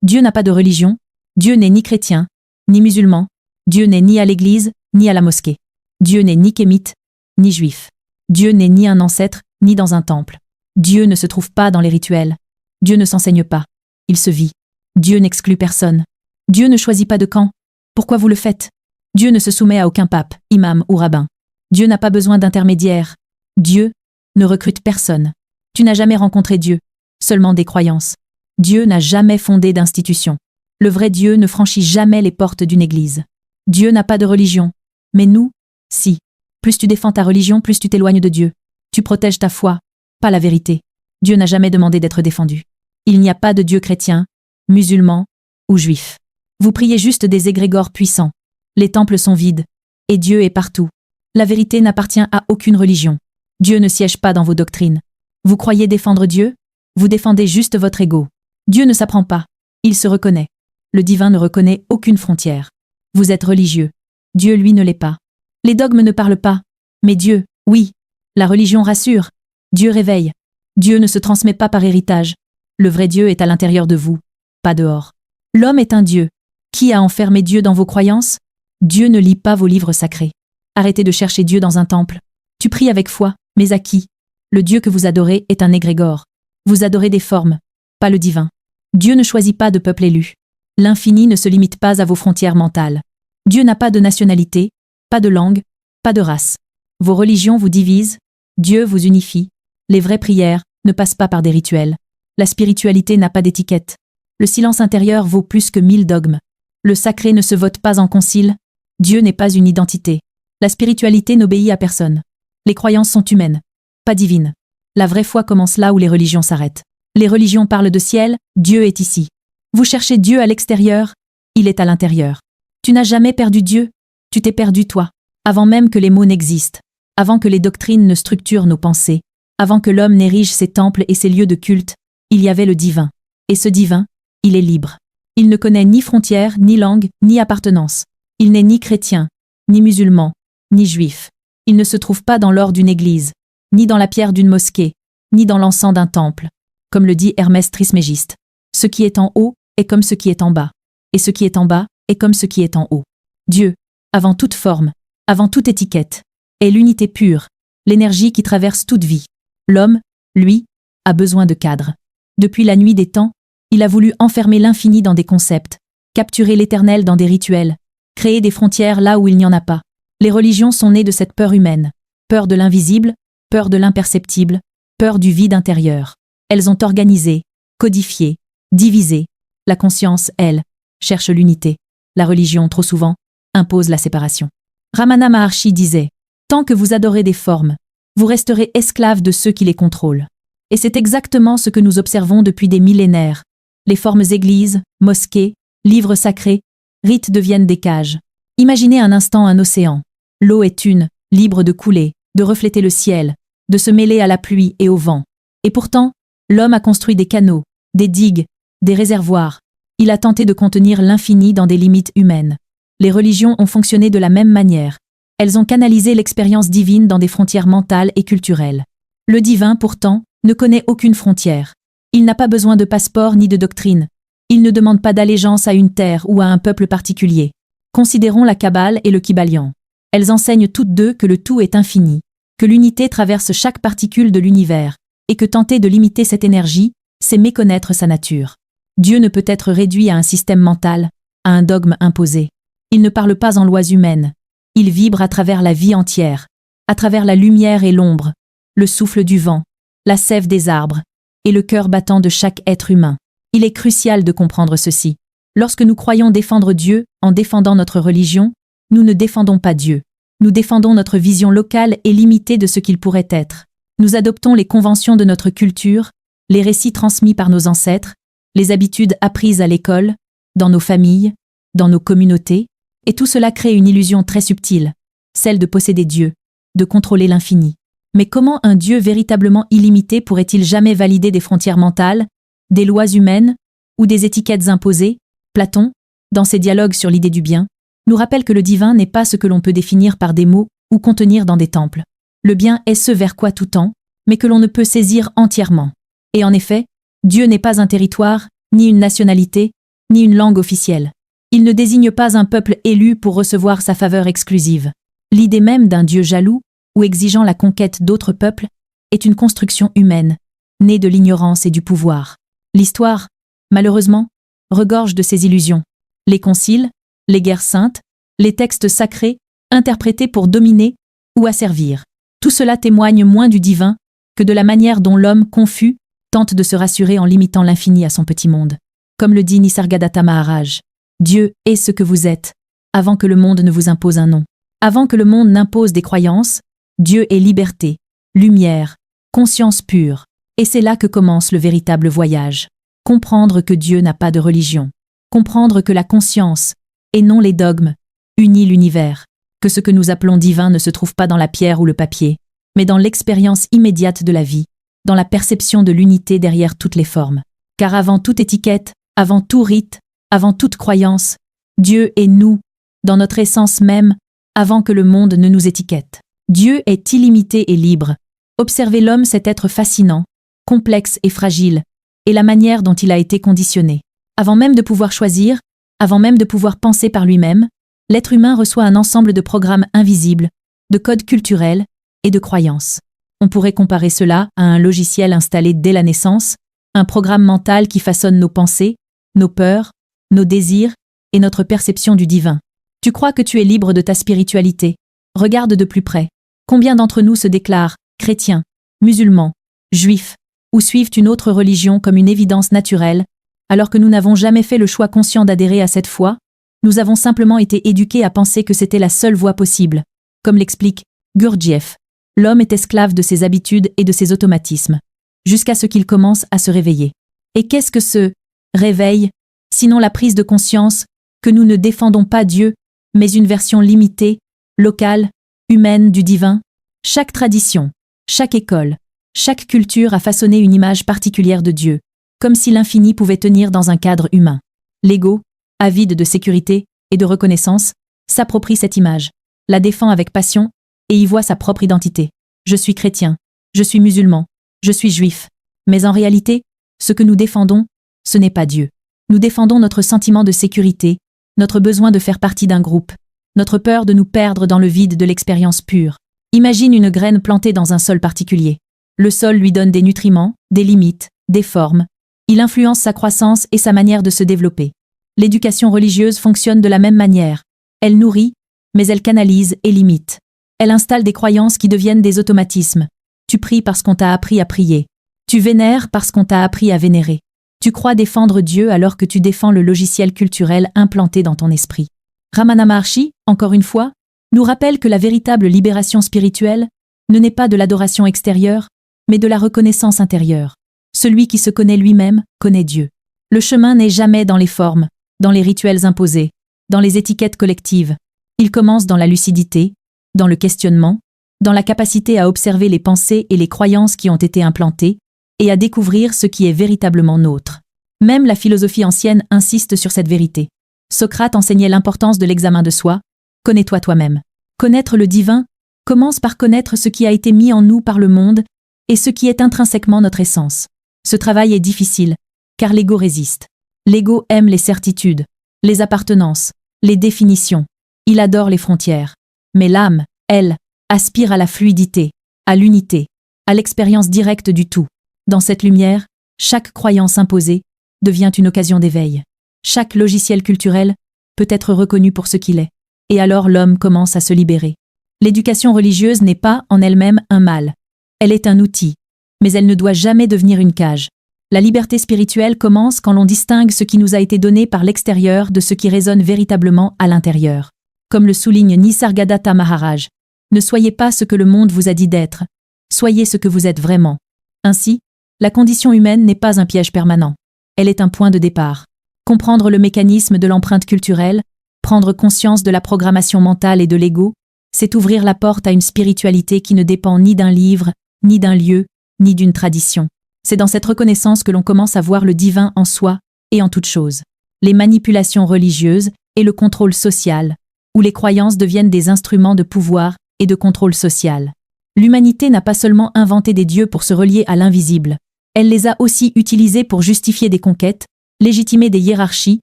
Dieu n'a pas de religion, Dieu n'est ni chrétien, ni musulman, Dieu n'est ni à l'église, ni à la mosquée. Dieu n'est ni kémite, ni juif. Dieu n'est ni un ancêtre, ni dans un temple. Dieu ne se trouve pas dans les rituels. Dieu ne s'enseigne pas. Il se vit. Dieu n'exclut personne. Dieu ne choisit pas de camp. Pourquoi vous le faites? Dieu ne se soumet à aucun pape, imam ou rabbin. Dieu n'a pas besoin d'intermédiaire. Dieu ne recrute personne. Tu n'as jamais rencontré Dieu, seulement des croyances. Dieu n'a jamais fondé d'institution. Le vrai Dieu ne franchit jamais les portes d'une église. Dieu n'a pas de religion. Mais nous, si. Plus tu défends ta religion, plus tu t'éloignes de Dieu. Tu protèges ta foi, pas la vérité. Dieu n'a jamais demandé d'être défendu. Il n'y a pas de Dieu chrétien, musulman ou juif. Vous priez juste des égrégores puissants. Les temples sont vides. Et Dieu est partout. La vérité n'appartient à aucune religion. Dieu ne siège pas dans vos doctrines. Vous croyez défendre Dieu? Vous défendez juste votre ego. Dieu ne s'apprend pas. Il se reconnaît. Le divin ne reconnaît aucune frontière. Vous êtes religieux. Dieu, lui, ne l'est pas. Les dogmes ne parlent pas. Mais Dieu, oui. La religion rassure. Dieu réveille. Dieu ne se transmet pas par héritage. Le vrai Dieu est à l'intérieur de vous, pas dehors. L'homme est un Dieu. Qui a enfermé Dieu dans vos croyances? Dieu ne lit pas vos livres sacrés. Arrêtez de chercher Dieu dans un temple. Tu pries avec foi, mais à qui? Le Dieu que vous adorez est un égrégore. Vous adorez des formes, pas le divin. Dieu ne choisit pas de peuple élu. L'infini ne se limite pas à vos frontières mentales. Dieu n'a pas de nationalité, pas de langue, pas de race. Vos religions vous divisent, Dieu vous unifie. Les vraies prières ne passent pas par des rituels. La spiritualité n'a pas d'étiquette. Le silence intérieur vaut plus que 1000 dogmes. Le sacré ne se vote pas en concile. Dieu n'est pas une identité. La spiritualité n'obéit à personne. Les croyances sont humaines, pas divines. La vraie foi commence là où les religions s'arrêtent. Les religions parlent de ciel, Dieu est ici. Vous cherchez Dieu à l'extérieur, il est à l'intérieur. Tu n'as jamais perdu Dieu, tu t'es perdu toi. Avant même que les mots n'existent, avant que les doctrines ne structurent nos pensées, avant que l'homme n'érige ses temples et ses lieux de culte, il y avait le divin. Et ce divin, il est libre. Il ne connaît ni frontières, ni langue, ni appartenance. Il n'est ni chrétien, ni musulman, ni juif. Il ne se trouve pas dans l'or d'une église, ni dans la pierre d'une mosquée, ni dans l'encens d'un temple. Comme le dit Hermès Trismégiste, ce qui est en haut est comme ce qui est en bas, et ce qui est en bas est comme ce qui est en haut. Dieu, avant toute forme, avant toute étiquette, est l'unité pure, l'énergie qui traverse toute vie. L'homme, lui, a besoin de cadres. Depuis la nuit des temps, il a voulu enfermer l'infini dans des concepts, capturer l'éternel dans des rituels, créer des frontières là où il n'y en a pas. Les religions sont nées de cette peur humaine, peur de l'invisible, peur de l'imperceptible, peur du vide intérieur. Elles ont organisé, codifié, divisé. La conscience, elle, cherche l'unité. La religion, trop souvent, impose la séparation. Ramana Maharshi disait « Tant que vous adorez des formes, vous resterez esclaves de ceux qui les contrôlent. » Et c'est exactement ce que nous observons depuis des millénaires. Les formes églises, mosquées, livres sacrés, rites deviennent des cages. Imaginez un instant un océan. L'eau est une, libre de couler, de refléter le ciel, de se mêler à la pluie et au vent. Et pourtant, l'homme a construit des canaux, des digues, des réservoirs. Il a tenté de contenir l'infini dans des limites humaines. Les religions ont fonctionné de la même manière. Elles ont canalisé l'expérience divine dans des frontières mentales et culturelles. Le divin, pourtant, ne connaît aucune frontière. Il n'a pas besoin de passeport ni de doctrine. Il ne demande pas d'allégeance à une terre ou à un peuple particulier. Considérons la Kabbale et le Kybalion. Elles enseignent toutes deux que le tout est infini, que l'unité traverse chaque particule de l'univers, et que tenter de limiter cette énergie, c'est méconnaître sa nature. Dieu ne peut être réduit à un système mental, à un dogme imposé. Il ne parle pas en lois humaines. Il vibre à travers la vie entière, à travers la lumière et l'ombre, le souffle du vent, la sève des arbres, et le cœur battant de chaque être humain. Il est crucial de comprendre ceci. Lorsque nous croyons défendre Dieu en défendant notre religion, nous ne défendons pas Dieu. Nous défendons notre vision locale et limitée de ce qu'il pourrait être. Nous adoptons les conventions de notre culture, les récits transmis par nos ancêtres, les habitudes apprises à l'école, dans nos familles, dans nos communautés, et tout cela crée une illusion très subtile, celle de posséder Dieu, de contrôler l'infini. Mais comment un Dieu véritablement illimité pourrait-il jamais valider des frontières mentales, des lois humaines ou des étiquettes imposées? Platon, dans ses dialogues sur l'idée du bien, nous rappelle que le divin n'est pas ce que l'on peut définir par des mots ou contenir dans des temples. Le bien est ce vers quoi tout tend, mais que l'on ne peut saisir entièrement. Et en effet, Dieu n'est pas un territoire, ni une nationalité, ni une langue officielle. Il ne désigne pas un peuple élu pour recevoir sa faveur exclusive. L'idée même d'un Dieu jaloux, ou exigeant la conquête d'autres peuples, est une construction humaine, née de l'ignorance et du pouvoir. L'histoire, malheureusement, regorge de ces illusions. Les conciles, les guerres saintes, les textes sacrés, interprétés pour dominer ou asservir. Tout cela témoigne moins du divin que de la manière dont l'homme confus tente de se rassurer en limitant l'infini à son petit monde. Comme le dit Nisargadatta Maharaj, Dieu est ce que vous êtes, avant que le monde ne vous impose un nom. Avant que le monde n'impose des croyances, Dieu est liberté, lumière, conscience pure. Et c'est là que commence le véritable voyage. Comprendre que Dieu n'a pas de religion. Comprendre que la conscience, et non les dogmes, unit l'univers. Que ce que nous appelons divin ne se trouve pas dans la pierre ou le papier, mais dans l'expérience immédiate de la vie, dans la perception de l'unité derrière toutes les formes. Car avant toute étiquette, avant tout rite, avant toute croyance, Dieu est nous, dans notre essence même, avant que le monde ne nous étiquette. Dieu est illimité et libre. Observer l'homme, c'est être fascinant, complexe et fragile, et la manière dont il a été conditionné. Avant même de pouvoir choisir, avant même de pouvoir penser par lui-même, l'être humain reçoit un ensemble de programmes invisibles, de codes culturels et de croyances. On pourrait comparer cela à un logiciel installé dès la naissance, un programme mental qui façonne nos pensées, nos peurs, nos désirs et notre perception du divin. Tu crois que tu es libre de ta spiritualité. Regarde de plus près. Combien d'entre nous se déclarent chrétiens, musulmans, juifs, ou suivent une autre religion comme une évidence naturelle, alors que nous n'avons jamais fait le choix conscient d'adhérer à cette foi? Nous avons simplement été éduqués à penser que c'était la seule voie possible. Comme l'explique Gurdjieff, l'homme est esclave de ses habitudes et de ses automatismes, jusqu'à ce qu'il commence à se réveiller. Et qu'est-ce que ce réveil, sinon la prise de conscience que nous ne défendons pas Dieu, mais une version limitée, locale, humaine du divin? Chaque tradition, chaque école, chaque culture a façonné une image particulière de Dieu, comme si l'infini pouvait tenir dans un cadre humain. L'ego, avide de sécurité et de reconnaissance, s'approprie cette image, la défend avec passion et y voit sa propre identité. Je suis chrétien, je suis musulman, je suis juif. Mais en réalité, ce que nous défendons, ce n'est pas Dieu. Nous défendons notre sentiment de sécurité, notre besoin de faire partie d'un groupe, notre peur de nous perdre dans le vide de l'expérience pure. Imagine une graine plantée dans un sol particulier. Le sol lui donne des nutriments, des limites, des formes. Il influence sa croissance et sa manière de se développer. L'éducation religieuse fonctionne de la même manière. Elle nourrit, mais elle canalise et limite. Elle installe des croyances qui deviennent des automatismes. Tu pries parce qu'on t'a appris à prier. Tu vénères parce qu'on t'a appris à vénérer. Tu crois défendre Dieu alors que tu défends le logiciel culturel implanté dans ton esprit. Ramana Maharshi, encore une fois, nous rappelle que la véritable libération spirituelle ne naît pas de l'adoration extérieure, mais de la reconnaissance intérieure. Celui qui se connaît lui-même connaît Dieu. Le chemin n'est jamais dans les formes, dans les rituels imposés, dans les étiquettes collectives. Il commence dans la lucidité, dans le questionnement, dans la capacité à observer les pensées et les croyances qui ont été implantées, et à découvrir ce qui est véritablement nôtre. Même la philosophie ancienne insiste sur cette vérité. Socrate enseignait l'importance de l'examen de soi. Connais-toi toi-même. Connaître le divin commence par connaître ce qui a été mis en nous par le monde et ce qui est intrinsèquement notre essence. Ce travail est difficile, car l'ego résiste. L'ego aime les certitudes, les appartenances, les définitions. Il adore les frontières. Mais l'âme, elle, aspire à la fluidité, à l'unité, à l'expérience directe du tout. Dans cette lumière, chaque croyance imposée devient une occasion d'éveil. Chaque logiciel culturel peut être reconnu pour ce qu'il est. Et alors l'homme commence à se libérer. L'éducation religieuse n'est pas, en elle-même, un mal. Elle est un outil, mais elle ne doit jamais devenir une cage. La liberté spirituelle commence quand l'on distingue ce qui nous a été donné par l'extérieur de ce qui résonne véritablement à l'intérieur. Comme le souligne Nisargadatta Maharaj, ne soyez pas ce que le monde vous a dit d'être, soyez ce que vous êtes vraiment. Ainsi, la condition humaine n'est pas un piège permanent. Elle est un point de départ. Comprendre le mécanisme de l'empreinte culturelle, prendre conscience de la programmation mentale et de l'ego, c'est ouvrir la porte à une spiritualité qui ne dépend ni d'un livre, ni d'un lieu, ni d'une tradition. C'est dans cette reconnaissance que l'on commence à voir le divin en soi et en toute chose. Les manipulations religieuses et le contrôle social, où les croyances deviennent des instruments de pouvoir et de contrôle social. L'humanité n'a pas seulement inventé des dieux pour se relier à l'invisible, elle les a aussi utilisés pour justifier des conquêtes, légitimer des hiérarchies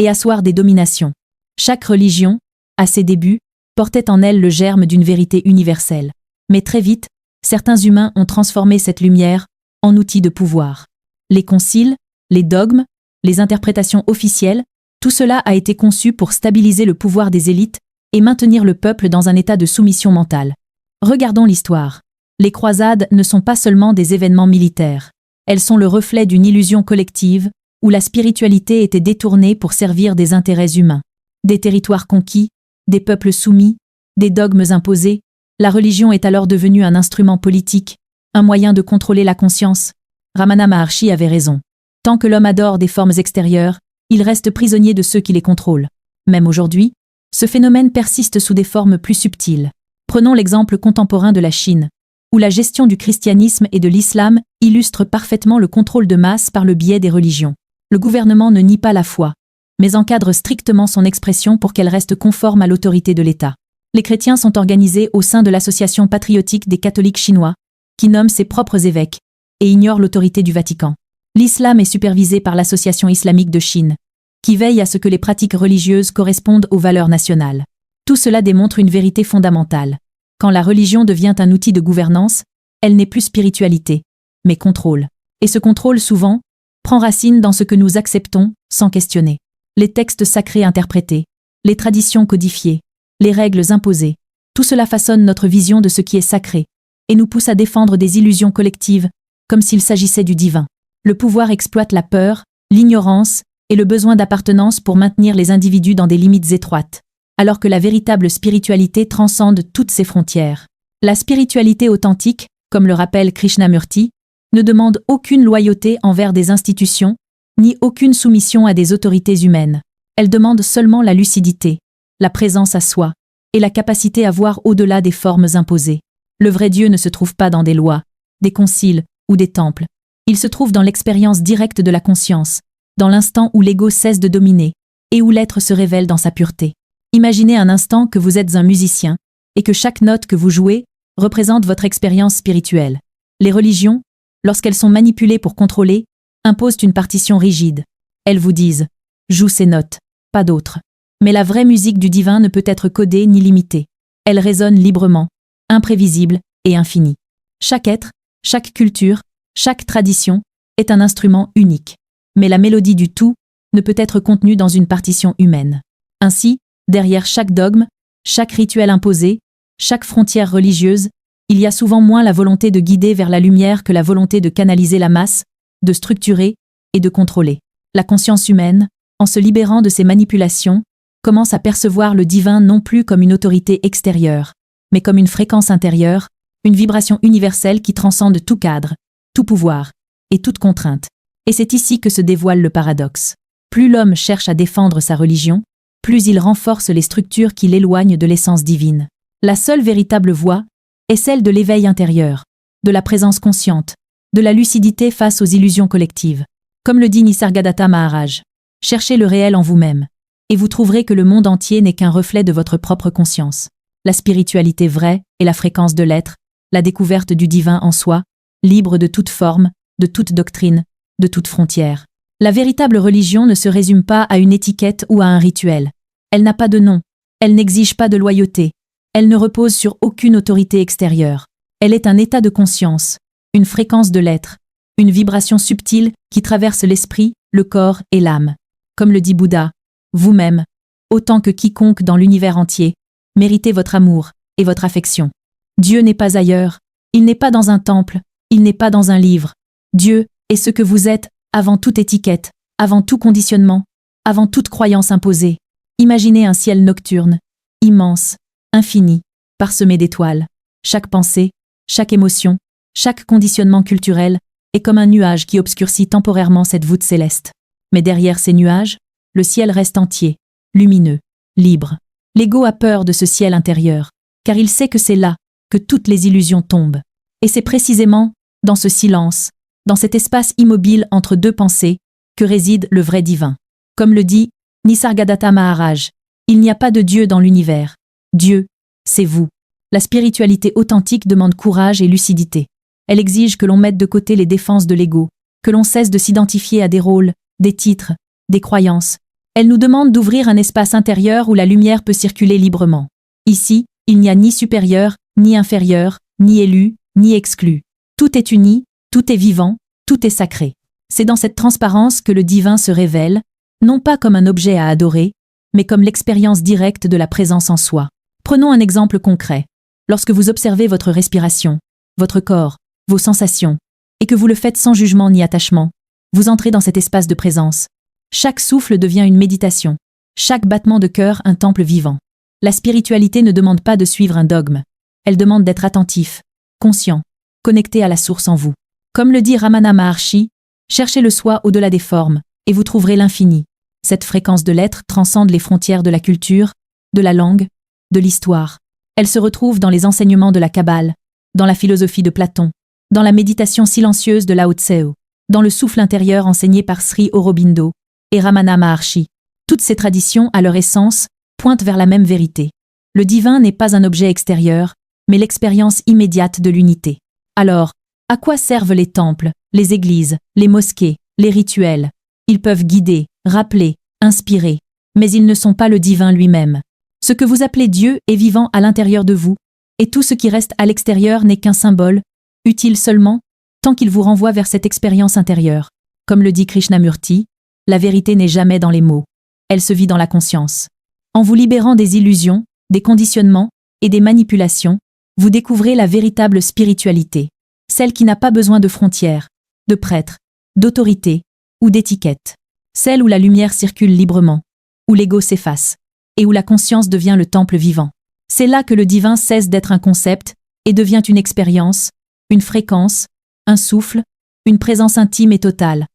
et asseoir des dominations. Chaque religion, à ses débuts, portait en elle le germe d'une vérité universelle. Mais très vite, certains humains ont transformé cette lumière en outil de pouvoir. Les conciles, les dogmes, les interprétations officielles, tout cela a été conçu pour stabiliser le pouvoir des élites et maintenir le peuple dans un état de soumission mentale. Regardons l'histoire. Les croisades ne sont pas seulement des événements militaires. Elles sont le reflet d'une illusion collective où la spiritualité était détournée pour servir des intérêts humains. Des territoires conquis, des peuples soumis, des dogmes imposés, la religion est alors devenue un instrument politique, un moyen de contrôler la conscience. Ramana Maharshi avait raison. Tant que l'homme adore des formes extérieures, il reste prisonnier de ceux qui les contrôlent. Même aujourd'hui, ce phénomène persiste sous des formes plus subtiles. Prenons l'exemple contemporain de la Chine, où la gestion du christianisme et de l'islam illustre parfaitement le contrôle de masse par le biais des religions. Le gouvernement ne nie pas la foi, mais encadre strictement son expression pour qu'elle reste conforme à l'autorité de l'État. Les chrétiens sont organisés au sein de l'Association patriotique des catholiques chinois, qui nomme ses propres évêques, et ignore l'autorité du Vatican. L'islam est supervisé par l'Association islamique de Chine, qui veille à ce que les pratiques religieuses correspondent aux valeurs nationales. Tout cela démontre une vérité fondamentale. Quand la religion devient un outil de gouvernance, elle n'est plus spiritualité, mais contrôle. Et ce contrôle, souvent, prend racine dans ce que nous acceptons, sans questionner. Les textes sacrés interprétés, les traditions codifiées, les règles imposées, tout cela façonne notre vision de ce qui est sacré, et nous pousse à défendre des illusions collectives, comme s'il s'agissait du divin. Le pouvoir exploite la peur, l'ignorance et le besoin d'appartenance pour maintenir les individus dans des limites étroites, alors que la véritable spiritualité transcende toutes ces frontières. La spiritualité authentique, comme le rappelle Krishnamurti, ne demande aucune loyauté envers des institutions, ni aucune soumission à des autorités humaines. Elle demande seulement la lucidité, la présence à soi, et la capacité à voir au-delà des formes imposées. Le vrai Dieu ne se trouve pas dans des lois, des conciles ou des temples. Il se trouve dans l'expérience directe de la conscience, dans l'instant où l'ego cesse de dominer, et où l'être se révèle dans sa pureté. Imaginez un instant que vous êtes un musicien, et que chaque note que vous jouez représente votre expérience spirituelle. Les religions, lorsqu'elles sont manipulées pour contrôler, imposent une partition rigide. Elles vous disent « joue ces notes, pas d'autres ». Mais la vraie musique du divin ne peut être codée ni limitée. Elle résonne librement, imprévisible et infinie. Chaque être, chaque culture, chaque tradition est un instrument unique. Mais la mélodie du tout ne peut être contenue dans une partition humaine. Ainsi, derrière chaque dogme, chaque rituel imposé, chaque frontière religieuse, il y a souvent moins la volonté de guider vers la lumière que la volonté de canaliser la masse, de structurer et de contrôler. La conscience humaine, en se libérant de ces manipulations, commence à percevoir le divin non plus comme une autorité extérieure, mais comme une fréquence intérieure, une vibration universelle qui transcende tout cadre, tout pouvoir et toute contrainte. Et c'est ici que se dévoile le paradoxe. Plus l'homme cherche à défendre sa religion, plus il renforce les structures qui l'éloignent de l'essence divine. La seule véritable voie est celle de l'éveil intérieur, de la présence consciente, de la lucidité face aux illusions collectives. Comme le dit Nisargadatta Maharaj, cherchez le réel en vous-même, et vous trouverez que le monde entier n'est qu'un reflet de votre propre conscience. La spiritualité vraie est la fréquence de l'être, la découverte du divin en soi, libre de toute forme, de toute doctrine, de toute frontière. La véritable religion ne se résume pas à une étiquette ou à un rituel. Elle n'a pas de nom, elle n'exige pas de loyauté, elle ne repose sur aucune autorité extérieure. Elle est un état de conscience, une fréquence de l'être, une vibration subtile qui traverse l'esprit, le corps et l'âme. Comme le dit Bouddha, vous-même, autant que quiconque dans l'univers entier, méritez votre amour et votre affection. Dieu n'est pas ailleurs, il n'est pas dans un temple, il n'est pas dans un livre. Dieu est ce que vous êtes avant toute étiquette, avant tout conditionnement, avant toute croyance imposée. Imaginez un ciel nocturne, immense, infini, parsemé d'étoiles. Chaque pensée, chaque émotion, chaque conditionnement culturel est comme un nuage qui obscurcit temporairement cette voûte céleste. Mais derrière ces nuages, le ciel reste entier, lumineux, libre. L'ego a peur de ce ciel intérieur, car il sait que c'est là que toutes les illusions tombent. Et c'est précisément dans ce silence, dans cet espace immobile entre deux pensées, que réside le vrai divin. Comme le dit Nisargadatta Maharaj, il n'y a pas de Dieu dans l'univers. Dieu, c'est vous. La spiritualité authentique demande courage et lucidité. Elle exige que l'on mette de côté les défenses de l'ego, que l'on cesse de s'identifier à des rôles, des titres, des croyances, Elle nous demande d'ouvrir un espace intérieur où la lumière peut circuler librement. Ici, il n'y a ni supérieur, ni inférieur, ni élu, ni exclu. Tout est uni, tout est vivant, tout est sacré. C'est dans cette transparence que le divin se révèle, non pas comme un objet à adorer, mais comme l'expérience directe de la présence en soi. Prenons un exemple concret. Lorsque vous observez votre respiration, votre corps, vos sensations, et que vous le faites sans jugement ni attachement, vous entrez dans cet espace de présence. Chaque souffle devient une méditation, chaque battement de cœur un temple vivant. La spiritualité ne demande pas de suivre un dogme, elle demande d'être attentif, conscient, connecté à la source en vous. Comme le dit Ramana Maharshi, cherchez le soi au-delà des formes, et vous trouverez l'infini. Cette fréquence de l'être transcende les frontières de la culture, de la langue, de l'histoire. Elle se retrouve dans les enseignements de la Kabbale, dans la philosophie de Platon, dans la méditation silencieuse de Lao Tseu, dans le souffle intérieur enseigné par Sri Aurobindo et Ramana Maharshi. Toutes ces traditions, à leur essence, pointent vers la même vérité. Le divin n'est pas un objet extérieur, mais l'expérience immédiate de l'unité. Alors, à quoi servent les temples, les églises, les mosquées, les rituels? Ils peuvent guider, rappeler, inspirer, mais ils ne sont pas le divin lui-même. Ce que vous appelez Dieu est vivant à l'intérieur de vous, et tout ce qui reste à l'extérieur n'est qu'un symbole, utile seulement, tant qu'il vous renvoie vers cette expérience intérieure. Comme le dit Krishnamurti, la vérité n'est jamais dans les mots, elle se vit dans la conscience. En vous libérant des illusions, des conditionnements et des manipulations, vous découvrez la véritable spiritualité, celle qui n'a pas besoin de frontières, de prêtres, d'autorité ou d'étiquettes, celle où la lumière circule librement, où l'ego s'efface, et où la conscience devient le temple vivant. C'est là que le divin cesse d'être un concept et devient une expérience, une fréquence, un souffle, une présence intime et totale.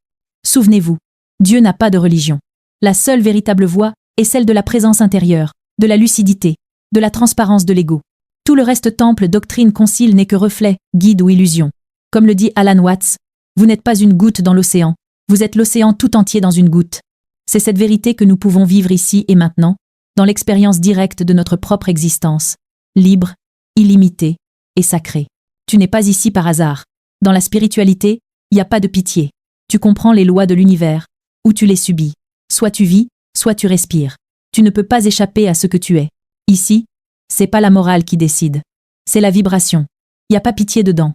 Souvenez-vous, Dieu n'a pas de religion. La seule véritable voie est celle de la présence intérieure, de la lucidité, de la transparence de l'ego. Tout le reste temple, doctrine, concile n'est que reflet, guide ou illusion. Comme le dit Alan Watts, vous n'êtes pas une goutte dans l'océan, vous êtes l'océan tout entier dans une goutte. C'est cette vérité que nous pouvons vivre ici et maintenant, dans l'expérience directe de notre propre existence, libre, illimitée et sacrée. Tu n'es pas ici par hasard. Dans la spiritualité, il n'y a pas de pitié. Tu comprends les lois de l'univers, ou tu les subis. Soit tu vis, soit tu respires. Tu ne peux pas échapper à ce que tu es. Ici, c'est pas la morale qui décide. C'est la vibration. Il n'y a pas pitié dedans.